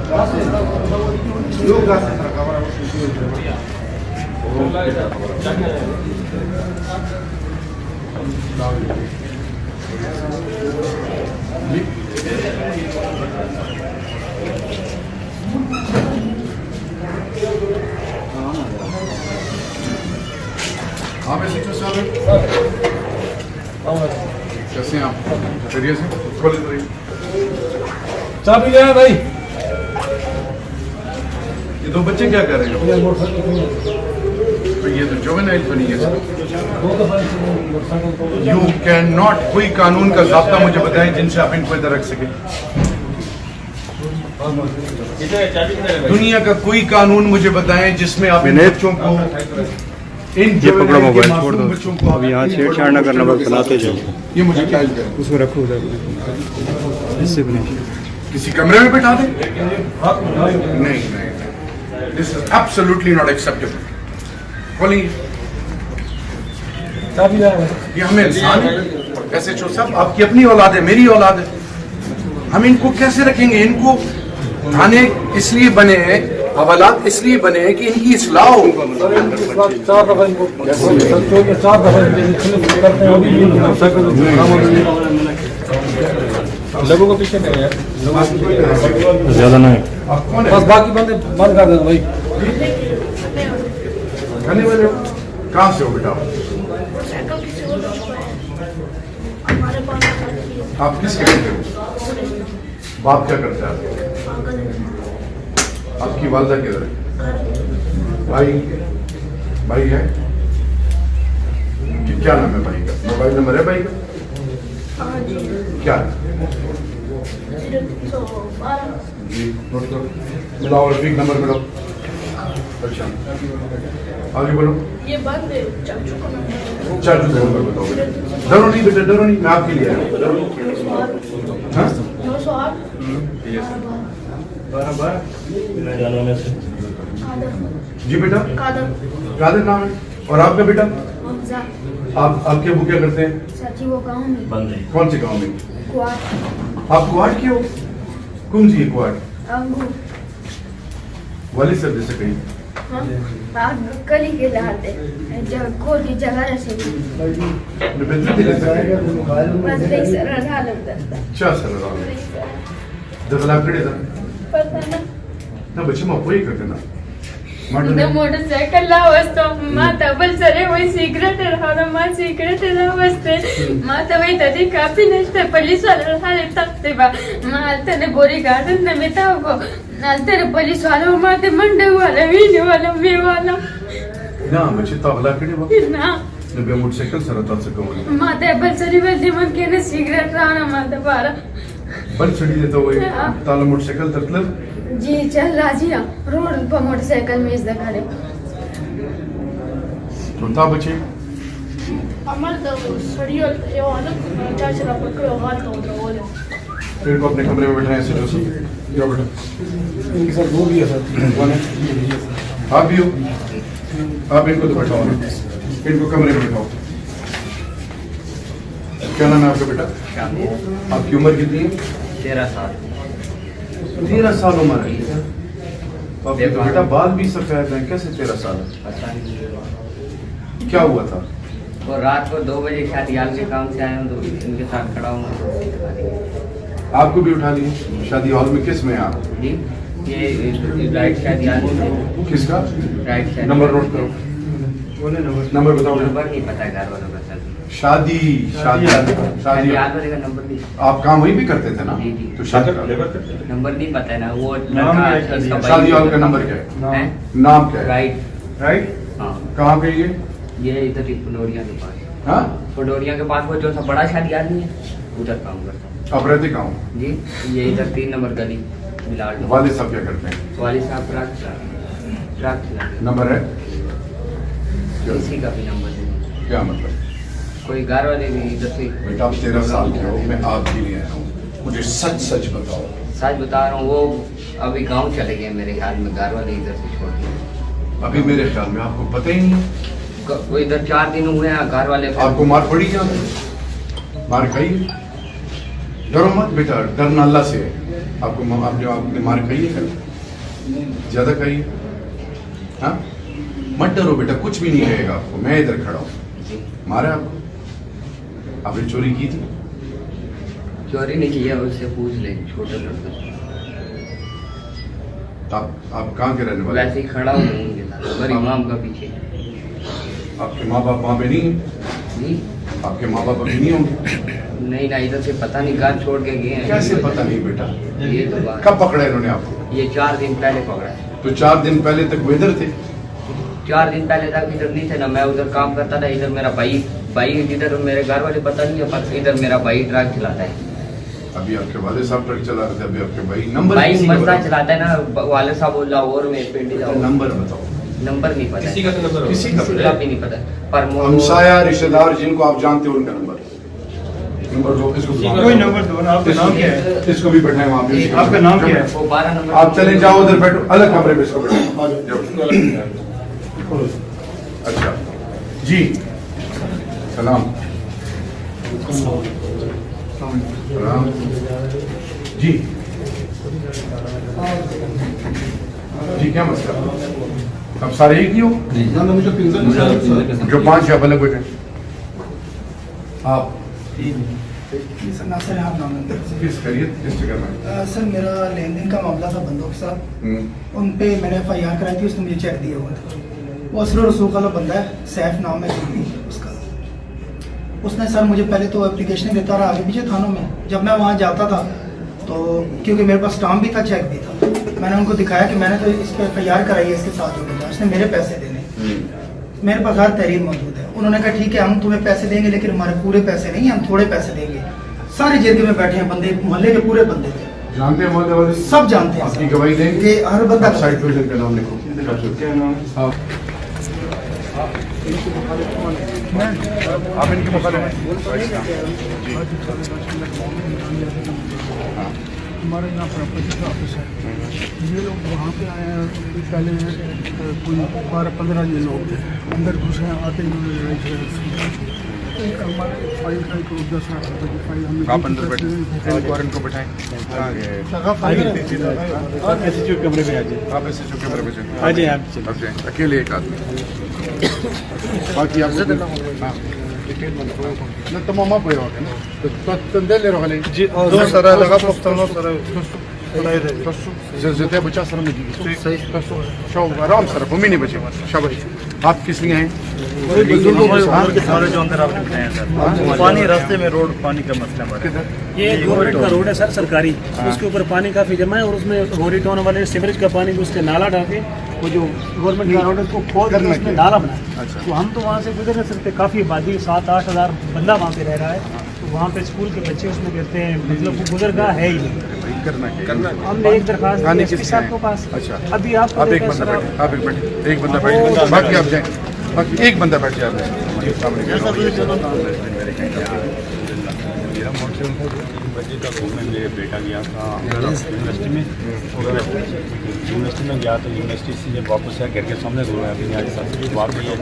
हाँ मैं शिक्षक साहब कैसे हैं आप? खैरियत से? खोले तो चाय पी गया भाई। ये दो बच्चे क्या कर रहे हैं? तो ये तो जुवेनाइल बनी है सर। यू कैन नॉट, कोई कानून का ज़ाब्ता मुझे बताएं जिनसे आप इनको इधर रख सके। दुनिया का कोई कानून मुझे बताएं जिसमें आप इन बच्चों को, इन ये पकड़ो मोबाइल, छोड़ दो बच्चों को अब यहाँ छेड़छाड़ न करना, बस बनाते जाओ। ये मुझे क्या करें? उसको रखो उधर, इससे भी नहीं। किसी कमरे में बैठा दें? नहीं, this is absolutely not acceptable. बोलिए, ये हमें इंसान है ऐसे छो सब, आपकी अपनी औलाद है, मेरी औलाद है, हम इनको कैसे रखेंगे? इनको थाने इसलिए बने हैं, हवालात इसलिए बने हैं कि इनकी इस्लाह हो। लोगों को पीछे नहीं है ज्यादा नहीं, बस बाकी बंदे बंद कर देना भाई। खाने वाले हो? कहाँ से हो बेटा? आप किसके बेटे हो? बाप क्या करता है? आपकी वालदा किधर है? भाई है कि क्या नाम है भाई का? मोबाइल नंबर है भाई का? क्या है? जी नोट करो, मिलाओ, रफीक नंबर मिलाओ। अच्छा आगे बोलो। ये बंद है, चाचू का नंबर। चाचू का नंबर बताओ। डरो नहीं बेटा, डरो नहीं, मैं आपके लिए आया हूँ। 908 जी बेटा, कादर कादर नाम है। और आपका बेटा? हमजा। आपके अबू क्या करते हैं? सची वो गाँव में कौन से गांव में? कुआट आप कुआट के हो? कौन सी है कुआट? अंगूर। वाली सर जैसे कहीं आप कली के लाते जब कोई की जगह रसे बस देख सर हालत दस्ता अच्छा सर दखला कड़े था पता ना बच्चे माँ कोई करते ना मोटरसाइकल लावस्तो माता बल सरे वही सिगरेट रहा मा सिगरेट लावस्ते माता वही तदी काफी नष्ट पुलिस वाले हाले तकते बा मालते ने बोरी गार्डन ने मिताओ को नालते ने पुलिस वालों माते मंडे वाला वीडियो वाला वे वाला ना बच्चे तगला कड़े बा ना नबे मोटरसाइकल सरता से कौन माते बल सरी बल दिमन के ने सिगरेट राना माते बारा बल छड़ी देता हुए ताला मोटरसाइकल तरतल जी चल राजी रोड पर मोटरसाइकिल में इस दखाने सुनता बच्चे अमर तो सड़ियो ये वाला चाचा पकड़ो हाथ तो बोले फिर को अपने कमरे में बैठाएं ऐसे जो जाओ बेटा इनके साथ वो भी है सर। कौन है? आप भी हो? आप इनको तो बैठाओ ना, इनको कमरे में बैठाओ। क्या नाम है आपका बेटा? आपकी उम्र कितनी है? 13 साल। 13 साल उम्र है। आपके तो बेटा बाल भी सफेद हैं, कैसे 13 साल? पता नहीं क्या हुआ था? वो रात को 2 बजे शादीयाल के काम से आया हूँ तो इनके साथ खड़ा हूँ। आपको भी उठा लिए शादी हॉल में? किस में आप? जी ये राइट शादीयाल में। किसका? राइट शादी। नंबर नोट करो, नंबर बताओ। नंबर नहीं पता है घर वालों का सर। शादी शादीयाल वाले का नंबर नहीं। आप काम वहीं भी करते थे ना? जी, जी। तो शादी नंबर नहीं पता है ना वो शादी हॉल का नंबर क्या है? नाम क्या है? राइट। हाँ कहाँ पे ये इधर ही पडोरिया के पास। हाँ? पडोरिया के पास वो जो सा बड़ा शादीयाल नहीं है उधर काम करता हूँ। आप रहते कहाँ हो? जी ये इधर 3 नंबर गली बिलाल। वाले साहब क्या करते हैं? वाली साहब ट्रक चलाते। नंबर है? किसी का भी नंबर नहीं। क्या मतलब? कोई घर वाले भी इधर से। बेटा आप 13 साल के हो, मैं आप भी नहीं आया हूँ, मुझे सच सच बताओ। सच बता रहा हूँ वो अभी गांव चले गए मेरे ख्याल में, घर वाले इधर से छोड़ दिए। अभी मेरे ख्याल में आपको पता ही नहीं। वो इधर 4 दिन हुए हैं घर वाले। आपको मार पड़ी क्या? मार खाई? डरो मत बेटा, डरना अल्लाह से है। آپ نے مار کھائی ہے کل؟ زیادہ کھائی ہے؟ ہاں مت ڈرو بیٹا، کچھ بھی نہیں کہے گا آپ کو، میں ادھر کھڑا ہوں. مارا آپ کو؟ آپ نے چوری کی تھی؟ چوری نہیں کیا، اس سے پوچھ لیں چھوٹے لڑکے. آپ کہاں کے رہنے والے؟ ویسے ہی کھڑا ہوں ان کے ساتھ، ہمارے امام کا پیچھے. آپ کے ماں باپ وہاں پہ نہیں ہیں؟ جی آپ کے ماں باپ ابھی نہیں ہوں گے؟ نہیں نا، ادھر سے پتہ نہیں کہاں چھوڑ کے گئے ہیں. کیسے پتہ نہیں بیٹا؟ یہ تو بات، کب پکڑا انہوں نے آپ کو؟ یہ 4 دن پہلے پکڑا ہے. تو 4 دن پہلے تک وہ ادھر تھے؟ 4 دن پہلے تک ادھر نہیں تھے نا، میں ادھر کام کرتا تھا. ادھر میرا بھائی ادھر میرے گھر والے پتہ نہیں ہے، پر ادھر میرا بھائی ٹرک چلاتا ہے. ابھی آپ کے والد صاحب ٹرک چلا رہے تھے، ابھی آپ کے بھائی نمبر بھائی کسی کا مسئلہ بتاؤ؟ چلاتا ہے نا، والد صاحب لاہور میں پنڈی لاہور. نمبر بتاؤ. نمبر نہیں پتا، کسی کا تو نمبر کسی کا کسی کا بھی نہیں پتا. پر ہمسایہ رشتہ دار جن کو آپ جانتے ہو ان کا نمبر دو. اس کو کوئی نمبر دو نا. آپ کا نام کیا ہے؟ اس کو بھی بٹھائیں وہاں پہ. آپ کا نام کیا ہے؟ وہ 12 نمبر. آپ چلے جاؤ ادھر بیٹھو، الگ کمرے میں اس کو بیٹھو. اچھا جی، سلام. سلام جی. جی کیا مسئلہ؟ اب سارے ایک ہی ہو جو 5 یا الگ بیٹھے؟ آپ سر ناصر احمد نام ہے. کس خیریت کس جگہ میں؟ سر میرا لین دین کا معاملہ تھا بندوں کے ساتھ، ان پہ میں نے FIR کرائی تھی. اس نے مجھے چیک دیا ہوا تھا. وہ اسر رسول کا بندہ ہے، سیف نام ہے اس کا. اس نے سر مجھے پہلے تو اپلیکیشن دیتا رہا آگے پیچھے تھانوں میں. جب میں وہاں جاتا تھا تو کیونکہ میرے پاس اسٹامپ بھی تھا، چیک بھی تھا، میں نے ان کو دکھایا کہ میں نے تو اس پہ FIR کرائی ہے اس کے ساتھ جو بندہ، اس نے میرے پیسے دینے. میرے پاس ہر تحریر موجود ہے. انہوں نے کہا ٹھیک ہے ہم تمہیں پیسے دیں گے، لیکن ہمارے پورے پیسے نہیں، ہم تھوڑے پیسے دیں گے. سارے جرگے میں بیٹھے ہیں بندے، محلے کے پورے بندے تھے، جانتے ہیں محلے والے؟ سب جانتے ہیں. آپ کی گواہی دیں گے؟ یہ ہر بندہ سائٹ پہ کا نام لکھو. کیا نام ہے؟ آپ ان کے مخالف ہیں؟ ہمارے یہاں پراپرٹی کا آفس ہے. یہ لوگ وہاں پہ آئے ہیں، پہلے کوئی 12-15 یہ لوگ تھے، اندر گھسے ہیں. آتے ہی ہمارے فائل کا 10 لاکھ روپے کی فائل ہم نے. آپ اندر بیٹھے ان کو بٹھائیں. SHO کمرے میں آ جائیں. آپ ایسے چکے میرے بچے آ جائیں آپ چلیں. اکیلے ایک آدمی باقی آپ تمام آپ جی زیادہ بچا سر آرام سر بھومی نہیں بچے. شاباش. آپ کس لیے ہیں؟ جو اندر آپ نے بتایا سر، پانی راستے میں روڈ پانی کا مسئلہ ہے. یہ گورنمنٹ کا روڈ ہے سر، سرکاری. اس کے اوپر پانی کافی جمع ہے اور اس میں گوری ٹاؤن والے سیوریج کا پانی اس کے نالا ڈال کے وہ جو گورنمنٹ کا روڈ ہے اس کو کھود کر اس میں نالا بنا. تو ہم تو وہاں سے گزر نہیں سکتے. کافی آبادی 7-8 ہزار بندہ وہاں پہ رہ رہا ہے. تو وہاں پہ اسکول کے بچے اس میں کہتے ہیں، مطلب وہ گزرگاہ ہے ہی نہیں. ہم نے ایک درخواست دی ایس پی صاحب کے پاس. ابھی آپ ایک بندہ بیٹھے، آپ ایک بیٹھے، ایک بندہ بیٹھے، باقی آپ جائیں. باقی ایک بندہ بیٹھ جائے. کا گھومنے میرے بیٹا گیا تھا یونیورسٹی میں. یونیورسٹی میں گیا تو یونیورسٹی سے جب واپس آیا گھر کے سامنے رو رہا ہے. ابھی آج ساتھ بات ہوئی ہے.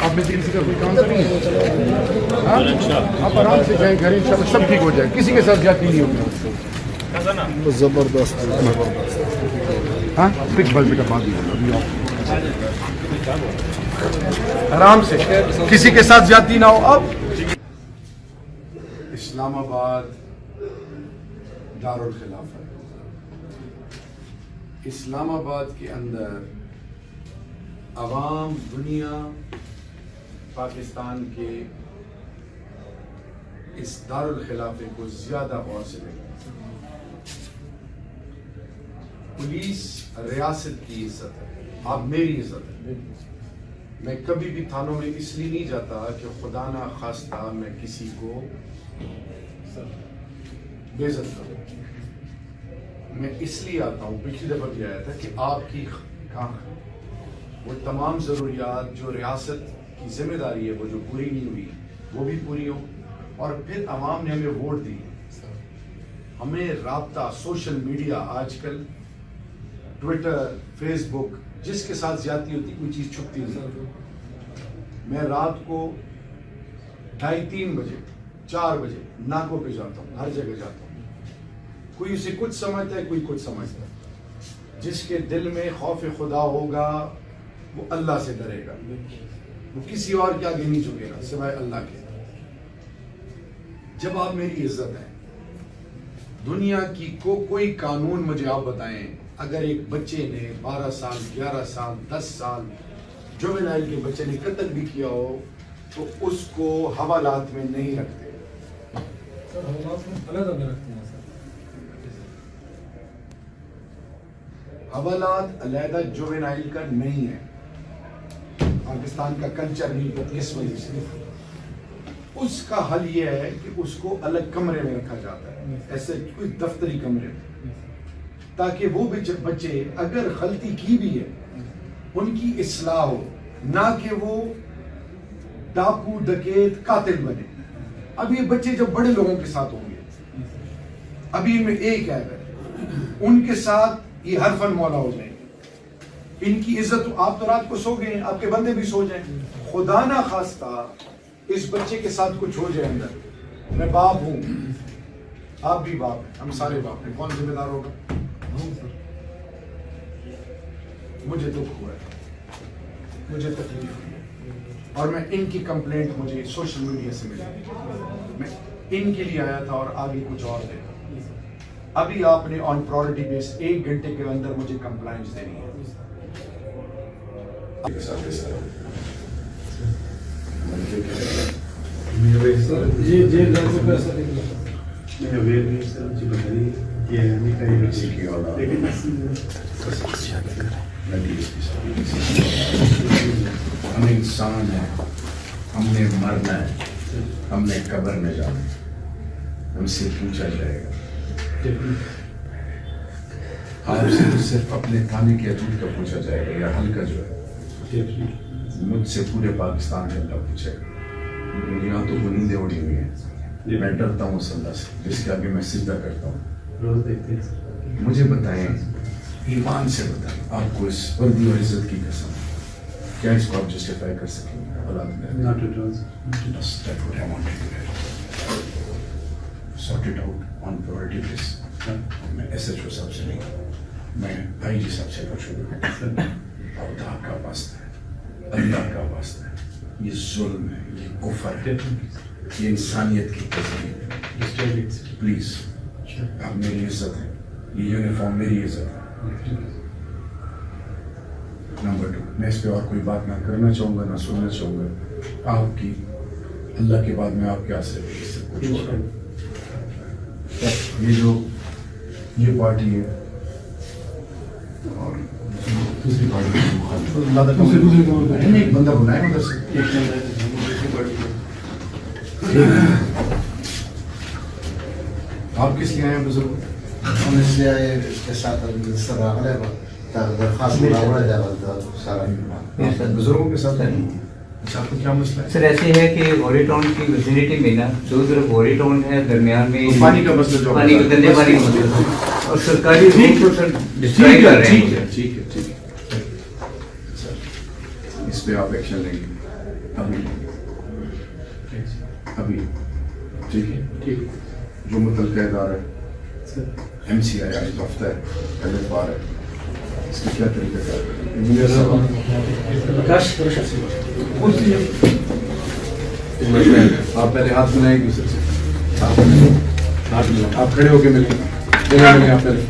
آپ میں سے کسی کا کوئی کام تو نہیں ہے؟ آپ آرام سے جائیں گھر، انشاءاللہ سب ٹھیک ہو جائے. کسی کے ساتھ جاتی نہیں ہوگی. زبردست. ہاں بل بیٹا بات ابھی آرام سے، کسی کے ساتھ جاتی نہ ہو. اب اسلام آباد دارالخلافہ، اسلام آباد کے اندر عوام دنیا پاکستان کے اس دارالخلافے کو زیادہ غور سے دیکھیں. پولیس ریاست کی عزت ہے، اب میری عزت ہے. میں کبھی بھی تھانوں میں اس لیے نہیں جاتا کہ خدا نہ خواستہ میں کسی کو بے عزت کروں. میں اس لیے آتا ہوں، پچھلی دفعہ بھی آیا تھا کہ آپ کی وہ تمام ضروریات جو ریاست کی ذمہ داری ہے وہ جو پوری نہیں ہوئی وہ بھی پوری ہو. اور پھر عوام نے ہمیں ووٹ دی. ہمیں رابطہ سوشل میڈیا، آج کل ٹویٹر، فیس بک، جس کے ساتھ زیادتی ہوتی کوئی چیز چھپتی نہیں. میں رات کو 2:30-3 بجے 4 बजे नाकों पे जाता हूँ, हर जगह जाता हूँ। कोई उसे कुछ समझता है, कोई कुछ समझता है। जिसके दिल में खौफ खुदा होगा वो अल्लाह से डरेगा, वो किसी और के आगे नहीं झुकेगा सिवाय अल्लाह के। जब आप मेरी इज्जत है, दुनिया की कोई कानून मुझे आप बताएं, अगर एक बच्चे ने 12 साल 11 साल 10 साल जुवेनाइल के बच्चे ने कत्ल भी किया हो तो उसको हवालात में नहीं रखते। सर हवालात में अलग रखते हैं सर। हवालात अलहदा जुवेनाइल का नहीं है, पाकिस्तान का कल्चर नहीं है, इस वजह से उसका हल यह है कि उसको अलग कमरे में रखा जाता है, ऐसे कोई दफ्तरी कमरे में, ताकि वो बच्चे अगर गलती की भी है उनकी इस्लाह हो, ना कि वो डाकू डकैत कातिल बने। अब ये बच्चे जब बड़े लोगों के साथ होंगे, अभी इनमें एक है, उनके साथ ये हरफन मौला हो जाएंगे, इनकी इज्जत तो आप तो रात को सो गए, आपके बंदे भी सो जाएं, खुदा ना खास्ता इस बच्चे के साथ कुछ हो जाए अंदर, मैं बाप हूं, आप भी बाप हैं, हम सारे बाप हैं, कौन जिम्मेदार होगा? मुझे दुख हुआ है, मुझे तकलीफ हुई है, और मैं इनकी कंप्लेंट मुझे सोशल मीडिया से मिली, मैं इनके लिए आया था और आगे कुछ और देगा। अभी आपने ऑन प्रायोरिटी बेस 1 घंटे के अंदर मुझे कंप्लाइंस देनी है। ये जेल जाने को पैसा देंगे मैं अवेयर नहीं सर, मुझे पता नहीं ये हमें कहीं बच्चे की और लेकिन हम इंसान हैं, हमने मरना है, हमने कब्र में जाना है, हमसे पूछा जाएगा। आपसे तो सिर्फ अपने थाने के अजूल का पूछा जाएगा या हल्का जो है, मुझसे पूरे पाकिस्तान का अल्लाह पूछेगा। मेरी आंखों को नींदें उड़ी हुई हैं, मैं डरता हूँ उस अल्लाह से जिसके आगे मैं सिजदा करता हूँ। रोज देखते हैं। मुझे बताएं, ईमान से बताएं, आपको इस वर्दी और इज्जत की कसम, क्या इसको आप जस्टिफाई कर सकेंगे? Not at all. That's what I wanted to hear. Sort it out on priority basis. मैं SHO साहब से नहीं, मैं IG साहब से पूछूंगा। खुदा का वास्ता है, अल्लाह का वास्ता है, ये जुल्म है, ये कुफर है, ये इंसानियत की तस्वीर है। प्लीज, आप मेरी इज्जत है, ये यूनिफॉर्म मेरी इज्जत है। नंबर 2, मैं इस पे और कोई बात ना करना चाहूँगा, ना सुनना चाहूँगा। आपकी अल्लाह के बाद मैं आपके आसरे पे सब कुछ छोड़ रहा हूँ। ये पार्टी है और दूसरी पार्टी एक बंदा बुलाए उधर से, आप किस लिए आए हैं बुजुर्ग? हम इसलिए आए, इसके साथ दरखास्त बुजुर्गों के साथ है। अच्छा, आपको क्या मसला है? सर ऐसे है कि गौरी टाउन की विसिनिटी में ना दो तरफ गौरी टाउन है, दरमियान में पानी का मसला जो पानी का गंदे पानी का मसला, और सरकारी रोड को सर डिस्ट्रॉय कर रहे हैं। ठीक है सर, इस पे आप एक्शन लेंगे अभी ठीक है? जो मुतल्लिका इदारा है, MCI आज हफ्ता है, पहले बार है, इसका क्या तरीका आप पहले हाथ मिलाएं एक दूसरे से, हाथ मिलाएं, आप खड़े होके मिलें, गले मिलें, आप पहले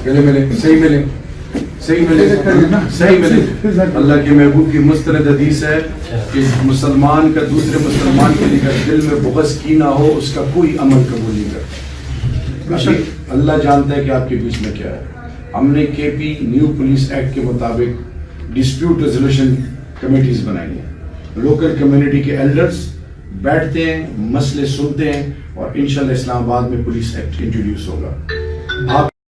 गले मिलें, सही मिलें, सही मिलें। अल्लाह के महबूब की मुस्तरद हदीस है कि मुसलमान का दूसरे मुसलमान के लिए दिल में बुग़्ज़ कीना हो, उसका कोई अमल कबूल नहीं करता। अल्लाह जानता है कि आपके बीच में क्या है। हमने KP न्यू पुलिस एक्ट के मुताबिक डिस्प्यूट रेजोल्यूशन कमेटीज बनाई हैं। लोकल कम्युनिटी के एल्डर्स बैठते हैं, मसले सुनते हैं और इंशाल्लाह इस्लामाबाद में पुलिस एक्ट इंट्रोड्यूस होगा। आप